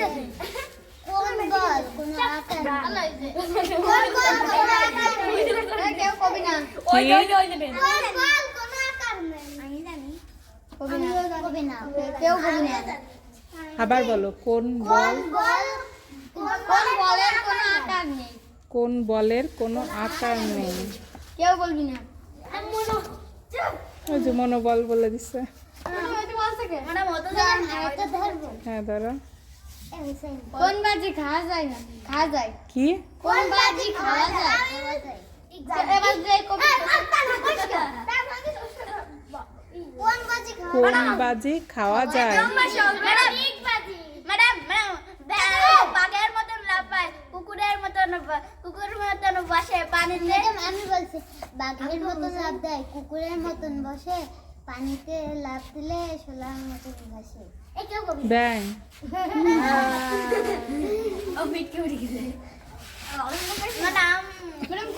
কোন বল কোন আকার কোন বল কোন আকার কেউ কবি না ওই কোন বল কোন আকার আমি জানি কবি না কেউ কবি না আবার বলো কোন বল কোন বলের কোনো আকার নেই কোন বলের কোনো আকার নেই কেউ বলবি না ওই যে মনোবল বলে দিচ্ছে হ্যাঁ ধরো কোন বাজি খাওয়া যায় না খাওয়া যায় কি কোন বাজি খাওয়া যায় এবার যে কবি কোন বাজি কোন বাজি খাওয়া যায় ম্যাডাম বাঘের মতন লাফায় কুকুরের মতন বসে পানিতে ম্যাডাম আমি বলছি বাঘের মতন লাফ দেয় কুকুরের মতন বসে পানিতে লাফ দিলে শোলার মতন ভাসে এই কেউ কবি ব্যাং ম্যাডাম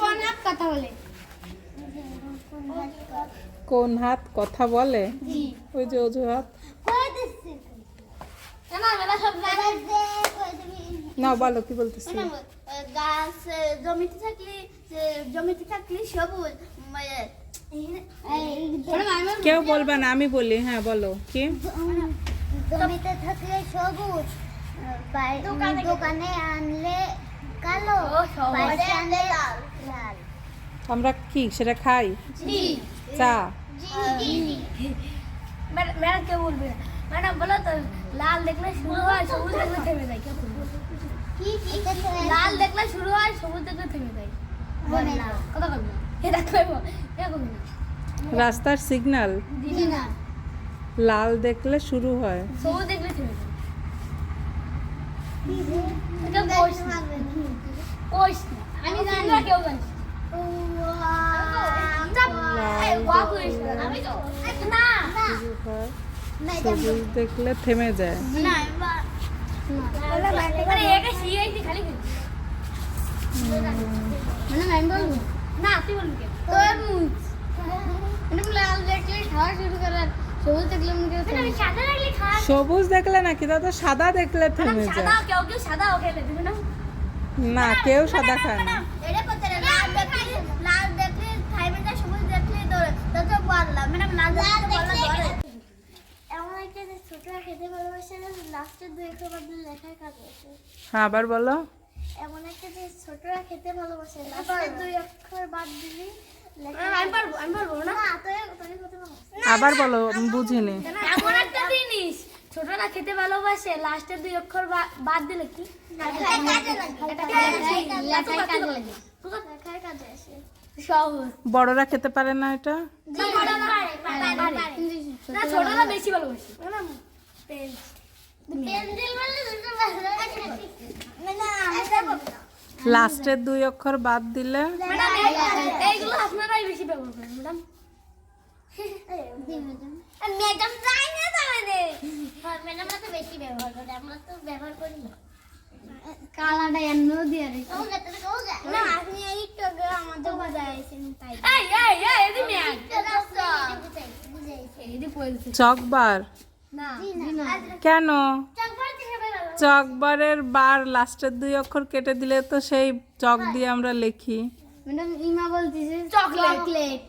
কোন হাত কথা বলে কোন হাত কথা বলে জি ওই যে অজুহাত কই দিছি না মেলা সব জায়গা দে কই দিবি না বলো কি বলতেছি গাছ জমিতে থাকলে সবুজ কেউ বলবে না আমি বলি হ্যাঁ বলো কি জমিতে থাকলে সবুজ দোকানে আনলে কালো বাইরে আনলে লাল আমরা কি সেটা খাই জি চা জি ম্যাডাম কে বলবে ম্যাডাম বলো তো লাল দেখলে শুরু হয় সবুজ দেখলে থেমে যায় কি লাল দেখলে শুরু হয় সবুজ দেখলে থেমে যায় কথা বলবো এটা কইবো এরকম না রাস্তার সিগন্যাল জি না লাল দেখলে শুরু হয় সবুজ দেখলে থেমে যায় এটা কোশ না আমি জানি না কেউ জানি আমি তো না শুরু হয় সবুজ দেখলে থেমে যায় না মানে একা সিআইডি খালি মানে আমি বলবো না তুই বলবি কে তরমুজ মানে লাল দেখলে খাওয়া শুরু করার সবুজ দেখলে মনে করে আমি সাদা দেখলে খাওয়া সবুজ দেখলে নাকি দাদা সাদা দেখলে থেমে যায় সাদা কেউ সাদা ওকে দেবে না না কেউ সাদা খায় না এটা করতে লাল দেখলে থাইমে যায় সবুজ দেখলে তো বললাম মানে লাল দেখলে বলা এমন একটা যে ছোটরা খেতে ভালোবাসে লাস্টের দুই অক্ষর বাদ দিলে লেখার কাজ আছে হ্যাঁ আবার বলো এমন একটা যে ছোটরা খেতে ভালোবাসে লাস্টের দুই অক্ষর বাদ দিলে আমি পারবো না তুই করতে পারবো আবার বলো আমি বুঝিনি এমন একটা জিনিস ছোটরা খেতে ভালোবাসে লাস্টের দুই অক্ষর বাদ দিলে কি লেখার কাজে আসে সহজ বড়রা খেতে পারে না এটা ছোটরা বেশি ভালোবাসে লাস্টের দুই অক্ষর বাদ দিলে এইগুলো আপনারাই বেশি ব্যবহার করেন ম্যাডাম ম্যাডাম যাই না তাহলে ম্যাডামরা তো বেশি ব্যবহার করে আমরা তো ব্যবহার করি না কালাটা এন্ন দিয়ে রে না আপনি এই তো আমাদের বাজায় আইছেন তাই এই এদি ম্যাম এদি বলছে চকবার না কেন চকবার থেকে বের চকবারের বার লাস্টের দুই অক্ষর কেটে দিলে তো সেই চক দিয়ে আমরা লিখি ম্যাডাম ইমা বলতিছে চকলেট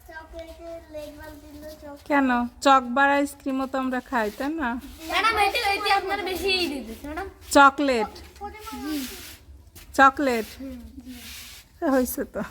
চকলেটের লেগ বাল দিল কেন চকবার আইসক্রিমও তো আমরা খাই তাই না ম্যাডাম এটি আপনারা বেশি দিতেছেন ম্যাডাম চকলেট চকলেট হয়েছে তো